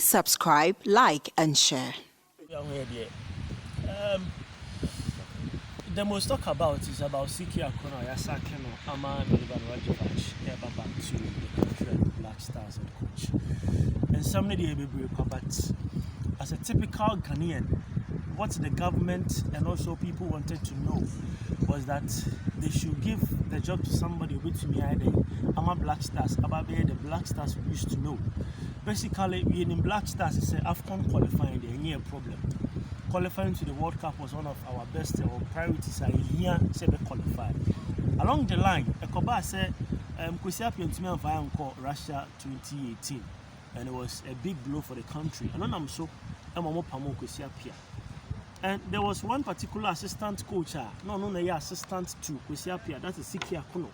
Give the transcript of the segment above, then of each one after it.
Please subscribe, like, and share. The most talk about is about Akonnor, Akonnor, Ama back to the country and Black Stars head coach. And somebody but as a typical Ghanaian, what the government and also people wanted to know was that they should give the job to somebody with me either Ama Black Stars, about the Black Stars we used to know. Basically, in Black Stars, it's an AFCON qualifying, there ain't a problem. Qualifying to the World Cup was one of our best priorities. I here said they qualify. Along the line, Ekoba said, Kwesi Appiah to me and Russia 2018, and it was a big blow for the country. And I'm so, I'm more Pamo Kwesi Appiah. And there was one particular assistant coach, no, assistant to Kwesi Appiah, that is Akonnor.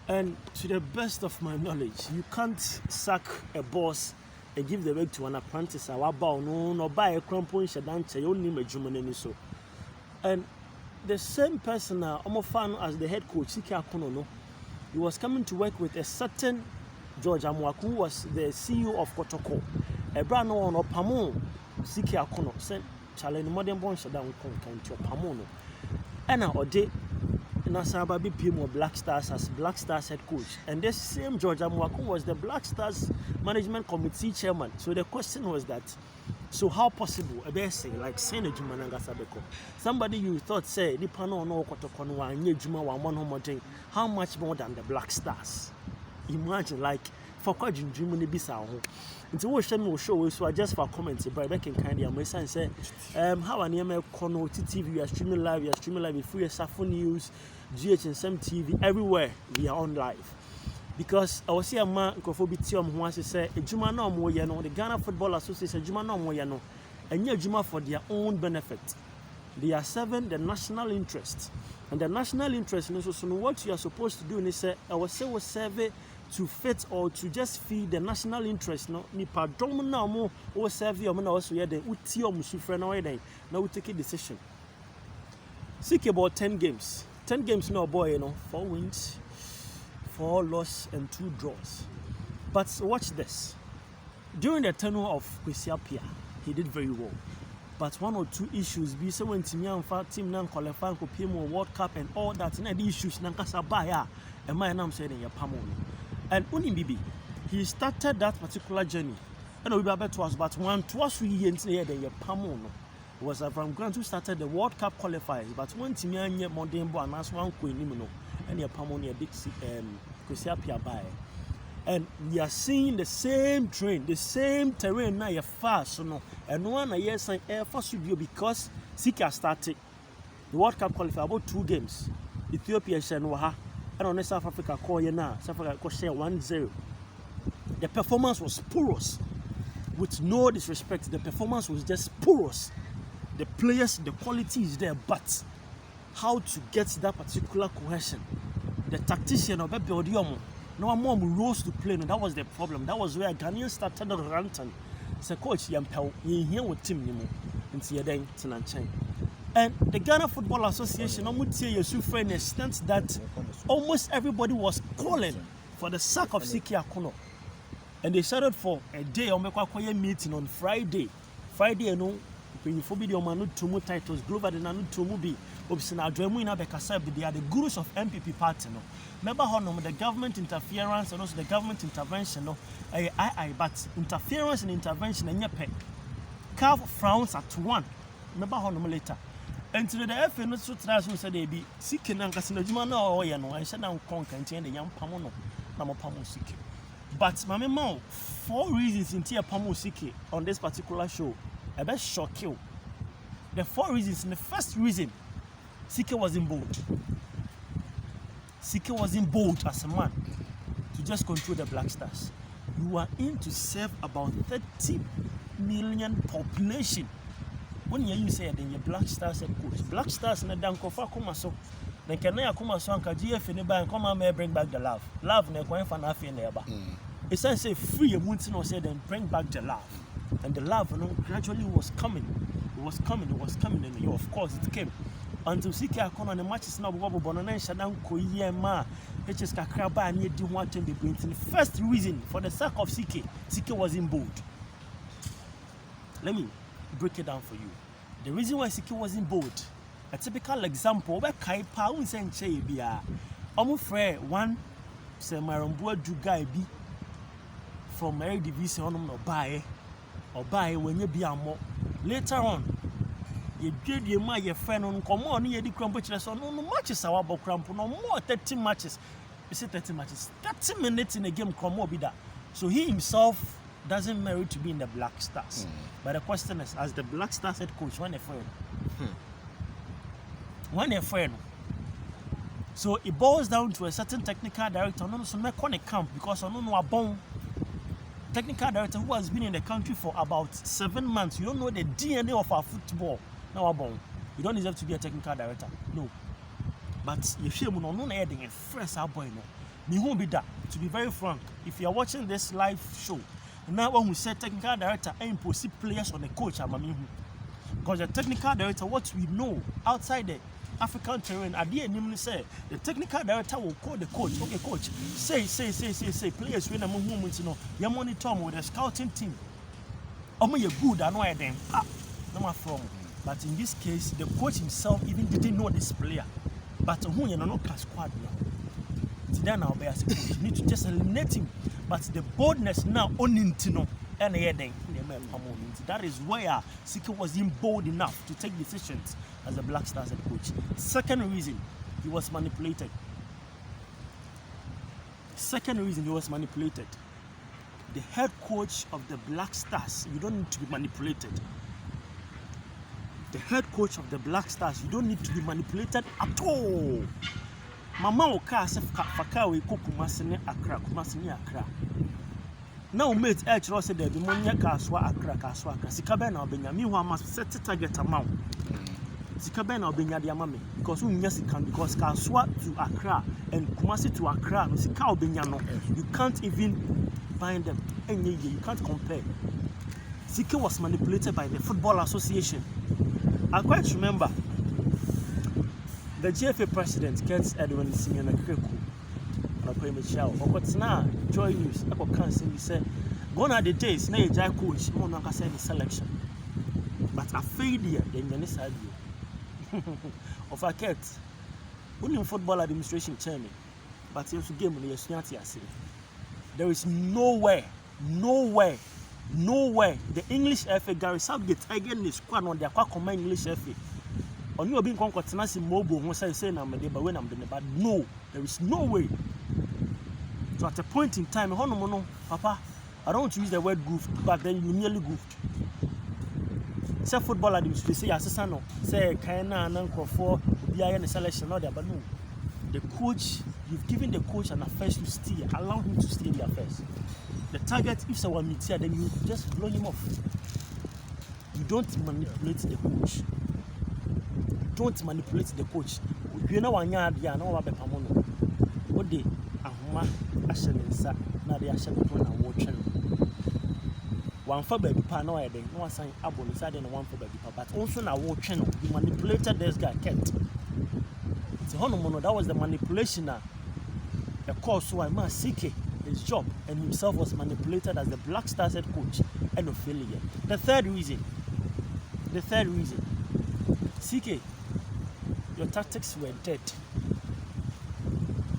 And to the best of my knowledge, you can't sack a boss and give the work to an apprentice. No buy a crampon shadancha, you only make German so. And the same person, fan as the head coach, Akonnor, no, he was coming to work with a certain George Amwaku, who was the CEO of Kotoko. A brand new one of Pamo, Akonnor, said, Charlie, modern born shadow can't your Pamono. And now, Nasaba BPM Black Stars as Black Stars head coach, and this same George Amwaku was the Black Stars management committee chairman. So the question was that, so how possible a best like Senator Jumanangasabeko, somebody you thought say Nipano no Kotokonwa and Juma one more, how much more than the Black Stars? Imagine like for Kajin Jimmy Bissau. It's always show so just for comments, but back in kind of my say, how an Akonnor TV, we are streaming live, with free Safo News, GHSM TV, everywhere we are on live. Because I was here, man, Kofobitium, who wants to say, a Juma no more, the Ghana Football Association, Juma no more, and your Juma for their own benefit. They are serving the national interest. And the national interest, so what you are supposed to do is say, I was say, was survey to fit or to just feed the national interest. No, nipa dom na mo o serve your man also here then uti o musufre na we then now we take a decision. Seek about 10 games. 10 games no boy, 4 wins, 4 losses and 2 draws. But watch this. During the tenure of Kwesi Appiah, he did very well. But 1 or 2 issues be so when team nan qualify for PMO World Cup and all that and the issues nan kasa ba ya and my name said in your Pamo. And Bibi, he started that particular journey. And we bet was but 1 2 years in the Pamo. It was from Grant who started the World Cup qualifiers, but one team yet Mondembo and as one queen and your Pamo near big Kwesi Appiah by. And we are seeing the same train, the same terrain now you're fast, so no, and one a year sign air first review because Sika started the World Cup qualifier about 2 games. Ethiopia and on South Africa call you now. South Africa share 1-0. The performance was porous. With no disrespect, the performance was just porous. The players, the quality is there, but how to get that particular cohesion? The tactician of Ebeldium, no one rose to play. No, that was the problem. That was where Ghanaian started to rant and say, Coach, Yampel, you here with Tim Nimo, and see then Tinanchen. And the Ghana Football Association, I would say, you in a extent that almost everybody was calling for the sack of Akonnor. And they started for a day on a meeting on Friday. Friday, you know, when you forbid your man to move titles, Glover the Nanu to Mubi, Obsina Dremuina Bekasab, they are the gurus of MPP party. Remember how the government interference and also the government intervention, but interference and intervention and your pet. CAF frowns at 1. Remember how later. And to the FN, not so tries to say they be seeking and Casinojuma or Yano, I said now contain the young Pamono, Namo Pamo Siki. But my mom, 4 reasons in Tia Pamo Siki on this particular show, I best shock you. The 4 reasons, and the first reason, Siki was in bold. Siki was in bold as a man to just control the Black Stars. You are in to serve about 30 million population. When you say then your Black Stars and coach, Black Stars and the Dankofa Kumaso, then can I Kumaso and GF in the bank come and bring back the love. Love and going for nothing neighbor. It's I say free a month no say then bring back the love. And the love gradually was coming. It was coming, and of course it came. Until Akonnor and the matches now Bonana Shadan Koyema, HS Kakraba and Yedi Watem be bringing. First reason for the sack of Siki was in bold. let me break it down for you. The reason why Siki wasn't bold, a typical example, where Kaipa won't say Bia, almost free one Semaramboa Jugai B from Mary Division or buy when you be a more. Later on, you did your friend on come on, you did crumble no matches our cramp, no more 30 matches. You say 30 matches, 30 minutes in a game, come on, be that. So he himself doesn't merit to be in the Black Stars. But the question is, as the Black Stars head coach, when a friend? When a friend? So it boils down to a certain technical director, no, so make on a camp because I don't know a bone technical director who has been in the country for about 7 months. You don't know the DNA of our football. Now a bone. You don't deserve to be a technical director. No. But if you no adding a fresh boy no. Me won't be that. To be very frank, if you are watching this live show, now when we say technical director, I impose players on the coach, because the technical director, what we know outside the African terrain, at the end, say the technical director will call the coach. Okay, coach, say, players when I'm movement, you know, you're monitoring with the scouting team. You're good, I know I them. No more from. But in this case, the coach himself even didn't know this player. But who you know, no class squad now. Then now, you need to just eliminate him. But the boldness now owning to know and that is where Siki wasn't bold enough to take decisions as a Black Stars head coach. Second reason, he was manipulated. The head coach of the Black Stars, you don't need to be manipulated. The head coach of the Black Stars, you don't need to be manipulated at all. Mama oka se faka we Kumasi ne Accra. Now mate H said there be money kaswa Accra. Sika be na obenya me who must set target amount. Sika be na obenya dia mame because we sika because kaswa to Accra and Kumasi to Accra no sika obenya no. You can't even find them. You can't compare. Sika was manipulated by the Football Association. I quite remember the GFA president, Kurt Edwin Simeon Kreku, Joy News, I can't say, he said, gone are the days, now a coach, no one can say the selection. But a failure, then many side of a cat, only football administration chairman, but he also game in the there is nowhere the English FA Gary Southgate again is squad on their command English FA. On you being conquered mobile who say I'm but when I'm doing but no, there is no way. So at a point in time, Papa, I don't want to use the word goofed, but then you nearly goofed. Say football administration, say assistant, say Kaina and Uncle for the selection, not there, but no. The coach, you've given the coach an affairs to steer, allow him to steer the affairs. The target, if someone meets here, then you just blow him off. You don't manipulate the coach. Don't manipulate the coach. You know one yard, yeah, no other pamono. What day? Ahuma, Ashen and Sa, now they are shaking and watching. One for baby pa, no, I didn't. No one saying Abu inside and one for baby pa, but also now watching. You manipulated this guy, Kent. It's a honomono, that was the manipulation. The course, so I must seek his job, and himself was manipulated as the Black Stars head coach and a failure. The third reason, CK, your tactics were dead.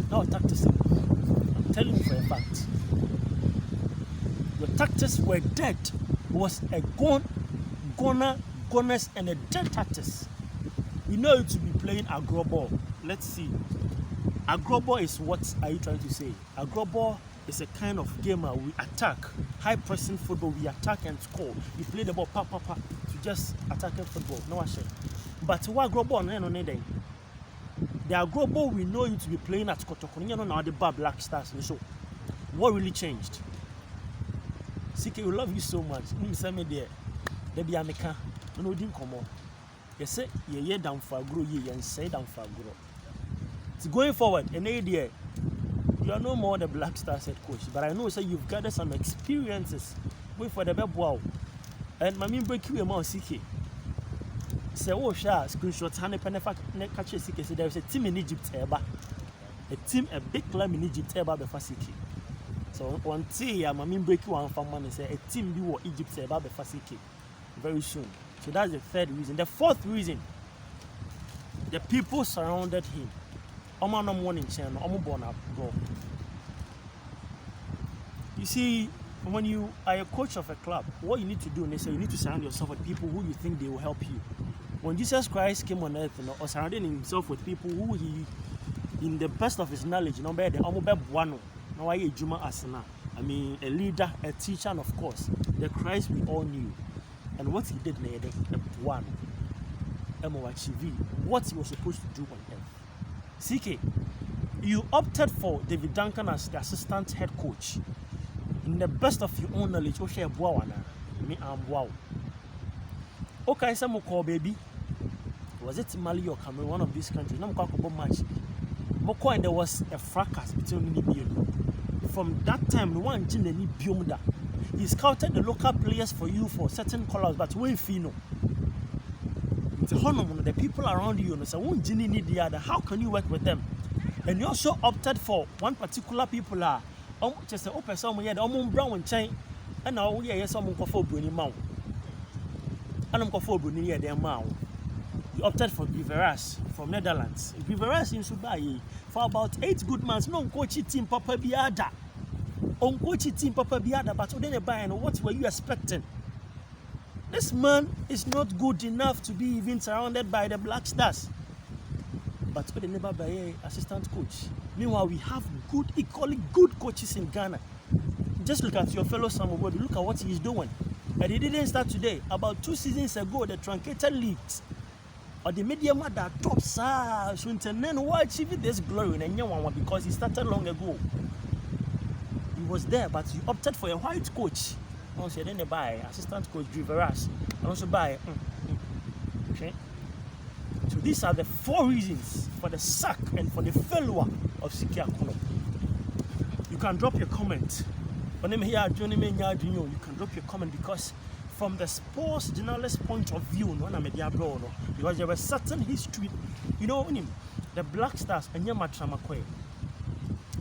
Now tactics, I'm telling you for a fact, your tactics were dead. It was a goners and a dead tactics. We know you to be playing agro ball. Let's see. Agro ball is what are you trying to say? Agro ball is a kind of game where we attack, high pressing football. We attack and score. You play the ball, pa to just attacking football. No one share. But what agro ball? No. The agro ball we know you to be playing at Kotoko. You know now the Black Stars. So what really changed? CK, we love you so much. You say me there. There be America. No didn't come on. You say you down for grow. You say down for grow. It's going forward. An idea. You are no more the Black Stars head coach, but I know say you've gathered some experiences. Wait for the best wow. And my main break you among CK. Say oh sha screenshots hand penefa ne catch CK. Say there is a team in Egypt a big club in Egypt before CK. So one day my main break you one from man say a team be what Egypt before CK. very soon. So that's the third reason. The fourth reason, the people surrounded him. You see, when you are a coach of a club, what you need to do, you need to surround yourself with people who you think they will help you. When Jesus Christ came on earth, or surrounding himself with people who he, in the best of his knowledge, I mean, a leader, a teacher, and of course, the Christ we all knew. And what he did, what he was supposed to do on earth. CK, you opted for David Duncan as the assistant head coach. In the best of your own knowledge, wow. Okay, some call baby. Was it Mali or Cameroon, one of these countries? No match. And there was a fracas between the From that time, one Jineni Biomda. He scouted the local players for you for certain colors, but we fino. The people around you, one Jinni need the other. How can you work with them? And you also opted for one particular people are just an open some here, the brown chain, and now we are some for Bruni Mount. And I'm for Bruni at their mouth. You opted for Griveras from Netherlands. Griveras in Subai for about 8 good months. No coachy team Papa Biada. On coachy team Papa Biada, but then buy and what were you expecting? This man is not good enough to be even surrounded by the Black Stars. But they never buy an assistant coach. Meanwhile, we have good, equally good coaches in Ghana. Just look at your fellow Samuel. Look at what he is doing. And he didn't start today. About 2 seasons ago, the truncated leagues or the medium that top so then why achieve this glory in a young one because he started long ago. He was there, but he opted for a white coach. Also, then they buy assistant coach Griveras and also buy. Okay. So these are the 4 reasons for the sack and for the failure of Akonnor. You can drop your comment. You can drop your comment because from the sports journalist point of view, because there was certain history, the Black Stars and Yamatramakwe.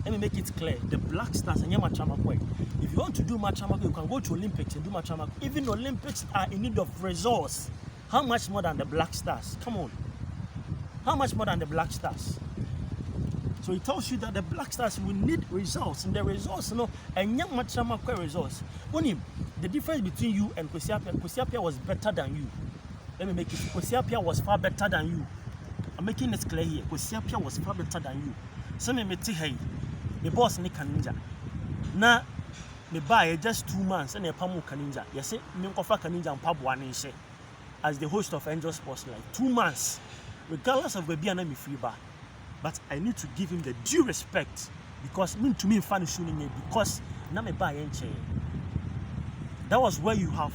Let me make it clear, the Black Stars and Yamatramakwe. If you want to do Matramakwe, you can go to Olympics and do Matramakwe. Even Olympics are in need of resource. How much more than the Black Stars? Come on. How much more than the Black Stars? So it tells you that the Black Stars will need results, and the results, and young Matramakwe results. The difference between you and Kwesiapia was better than you. Let me make it. Kwesiapia was far better than you. I'm making it clear here. Kwesiapia was far better than you. So me meti hey, the boss ni Kaninja. Na me buy just 2 months and a pamu Kaninja. Yes, me kofa Kaninja and Pabwa Nishe as the host of Angel Sports Live. 2 months, regardless of baby and me free bar. But I need to give him the due respect because to me fan shooting because na me buy enche. That was where you are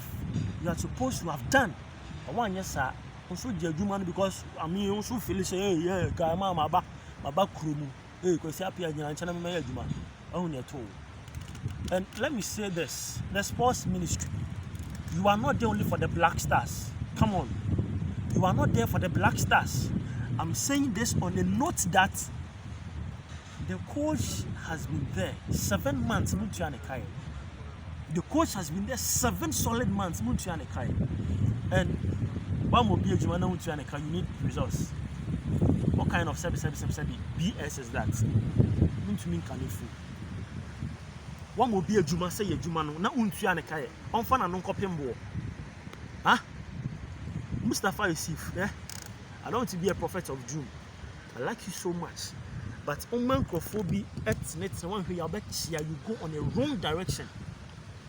supposed to have done. I want yes sir. Also Judgment because I mean also feel say hey yeah guy my back krumu. Hey Kwesiapia nyana chana me adwuma. Ohun eto. And let me say this, the sports ministry, you are not there only for the Black Stars. Come on. You are not there for the Black Stars. I'm saying this on the note that the coach has been there 7 months. The coach has been there 7 solid months. And one will be a Jumana, you need results. What kind of service BS is that? One will be a Juma, say a Jumano, not Untianakai, on fan and non copying. Huh? Mustafa Yusuf, yeah? I don't want to be a prophet of doom. I like you so much. But Omankophobia ethnic one who you go on a wrong direction.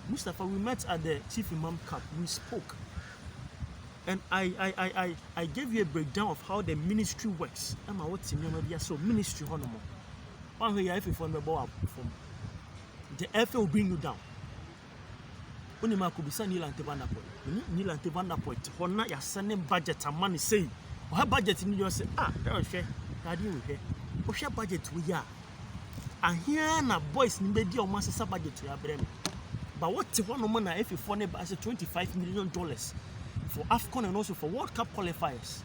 Mustafa, we met at the Chief Imam Cup. We spoke. And I gave you a breakdown of how the ministry works. I'm a what's in your so ministry honour. One way I from the ball from the FA will bring you down. Only my could be sending Neil and Tevanda point. Hona ya sending budget and money say. Or her budget in your say, there is share. I deal with her. What's your budget we are? And here na boys in the or master budget to your brain. But what's one woman if you phone as a $25 million for AFCON and also for World Cup qualifiers?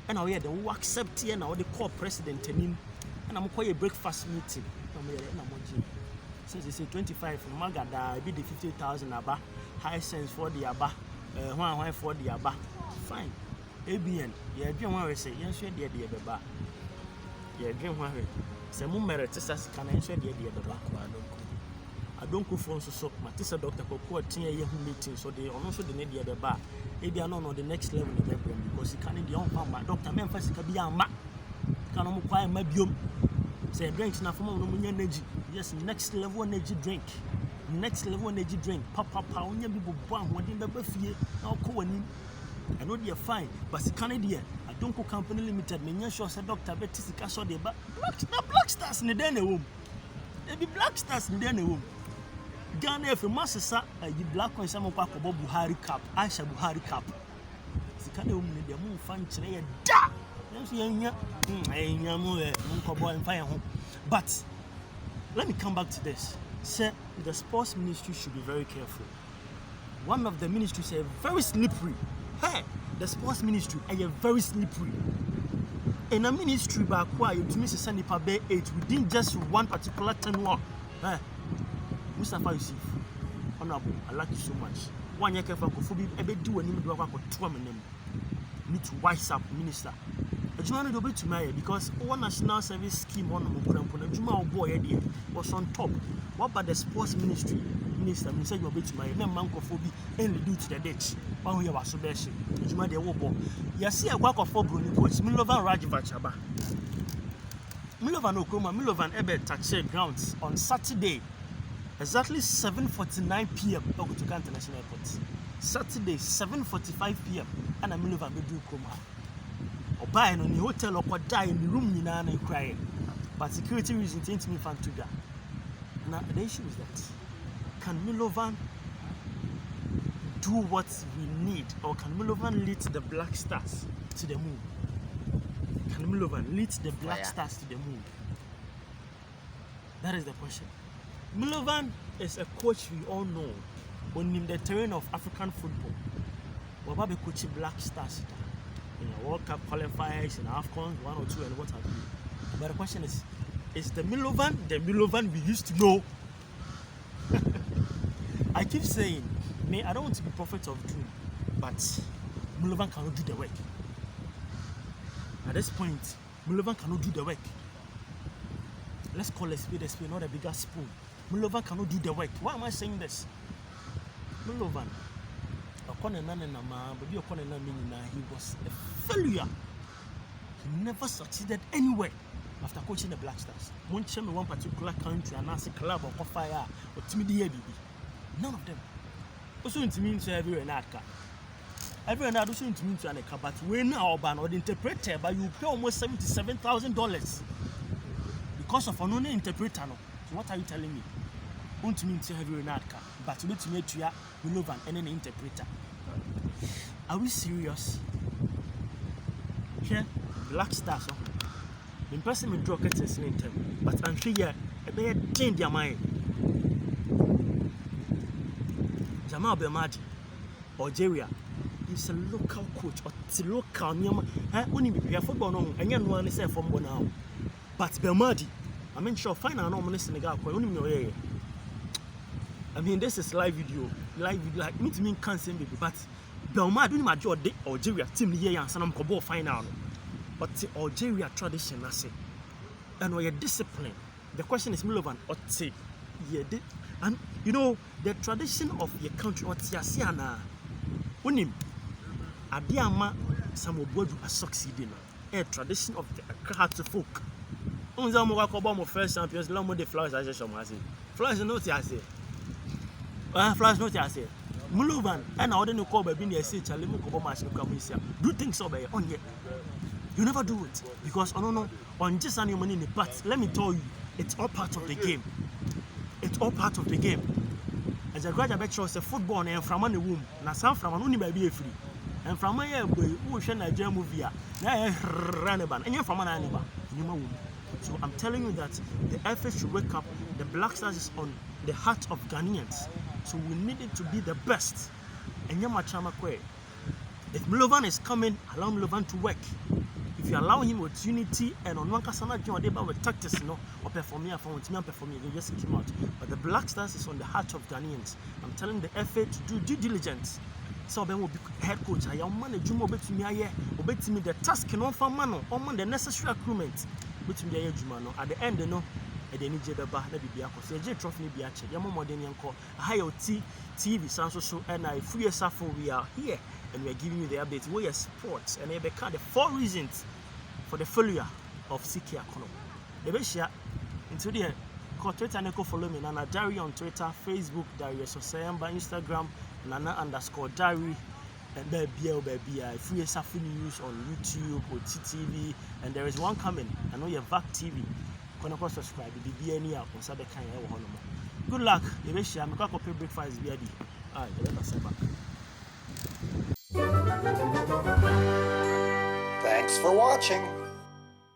And now here they will accept here now the core president and him. And I'm calling a breakfast meeting. Since they say 25 from Magada, I be the 50,000 aba, high sense for the aba, why for the aba. Fine. ABN, yeah, dream one say, yes, you're the beba. Yeah, dream one. Some merit as can answer the beba. I don't go for so much. This a doctor for 10 year meeting, so they also the need the bar. Maybe I know on the next level of them because he can't be on my doctor. Memphis can be a mat. Can acquire my biome. Say, drinks now from energy. Yes, next level energy drink. Next level energy drink. Papa, pound, people bomb, what in the buffet, now coin. I know they're fine, but the Canadian, I don't go company limited. Me sure say doctor Betty the cash the black stars in the den room. There be black stars in the den room. Ghana if Masasa you black one some kwa ko Buhari cap, Aisha Buhari cap. The Canadian woman dey move fan chire da. Yes yenya enya mo ko boy fire home. But let me come back to this. Say the sports ministry should be very careful. One of the ministries is very slippery. Hey, the sports ministry are very slippery. In a ministry back where you to miss Sunday per bay 8 within just one particular tenure. Hey, Mustafa Yusuf, honorable, I like you so much. 1 year for Kofobi, ebe do any do work for 2 minutes. Need to wise up minister. You want to be to marry because one national service scheme on the Juma boy was on top. What about the sports ministry? Minister, me say you be to marry. Me man Kofobi only do to the ditch. One we was so best. Juma de wo bo. You see a work of 4 brony coach. Milovan Rajivachaba. Milovan Okoma, Milovan Ebe touch grounds on Saturday. Exactly 7:49 p.m. to International Airport. Saturday 7:45 p.m. and a Milovan be do Okoma. Oba no ni hotel or die in the room nyina na cry. But security reasons ain't me fan to that. Now the issue is that can Milovan do what we need, or can Milovan lead the Black Stars to the moon? Can Milovan lead the Black Stars to the moon? That is the question. Milovan is a coach we all know on the terrain of African football. Wababe coaching Black Stars in World Cup qualifiers, in AFCON 1 or 2, and what have you. But the question is the Milovan we used to know? I keep saying, I don't want to be prophet of doom, but Milovan cannot do the work. At this point, Milovan cannot do the work. Let's call a spade, not a bigger spoon. Milovan cannot do the work. Why am I saying this? Milovan, he was a failure. He never succeeded anywhere after coaching the Black Stars. Won't show me one particular country and ask a club or fire or Timidity. None of them. Also, it means every Renata. Every Renata also means to an account, but we're now ban or the interpreter, but you pay almost $77,000 because of an only interpreter. No. So what are you telling me? Won't mean to have Renata, but to make you Milovan and an interpreter. Are we serious? Here, Black Stars. The person will draw curtains in them, but I'm sure a bad change their mind. Jamal Belmadi, Algeria, is a local coach or it's local near only be football no and you know say from now. But Belmadi, I mean sure fine and normal Senegal only know. I mean this is live video like me to mean can't say baby, but Belmadi only major de Algeria team here and some kobo final. But the Algeria tradition I say and we are discipline. The question is Milovan or say yeah. And you know the tradition of your country, what you see na, unim, abiyama some obodu are succeeding. A tradition of the Accra folk. Unza mo wakoba mo first champions, la mo the flowers as you say. Flowers no ti ase. Flowers no ti ase. Milovan, and I wouldn't call baby near say chale mo kobo match no come here. Do things so by on yet. You never do it because no on just any money in the part. Let me tell you, it's all part of the game. It's all part of the game. As a graduate, I say football and from the womb. Now, some from only baby free. And from my who shall Nigeria movie. Now, Ranaban, and you're from an animal. So, I'm telling you that the effort should wake up. The Black Stars is on the heart of Ghanaians. So, we need it to be the best. And you're my Chamakwe. If Milovan is coming, allow Milovan to work. If you allow him with unity and on one casana with tactics, or performing you just come out. But the Black Stars is on the heart of Ghanaians. I'm telling the FA to do due diligence So Ben will be head coach. I am man a juma bet me aye, obet me the task no for man on the necessary accruement between the juma no at the end no and then je beba na bibia ko se je trophy ni bia che yamo modern yanko high TV sanso so and I free safo we are here and we are giving you the updates we are sports and they become the 4 reasons for the failure of CK Akonnor. The beshia into the Twitter and follow me Nana Diary on Twitter, Facebook, Darius Osayamba, Instagram, Nana_Diary, and there be a free Safi news on YouTube or TTV, and there is one coming. I know you're VAC TV. Can subscribe to the BNE app on Saturday. Good luck. The best I'm going to pay breakfast via the. Alright, let us back. Thanks for watching.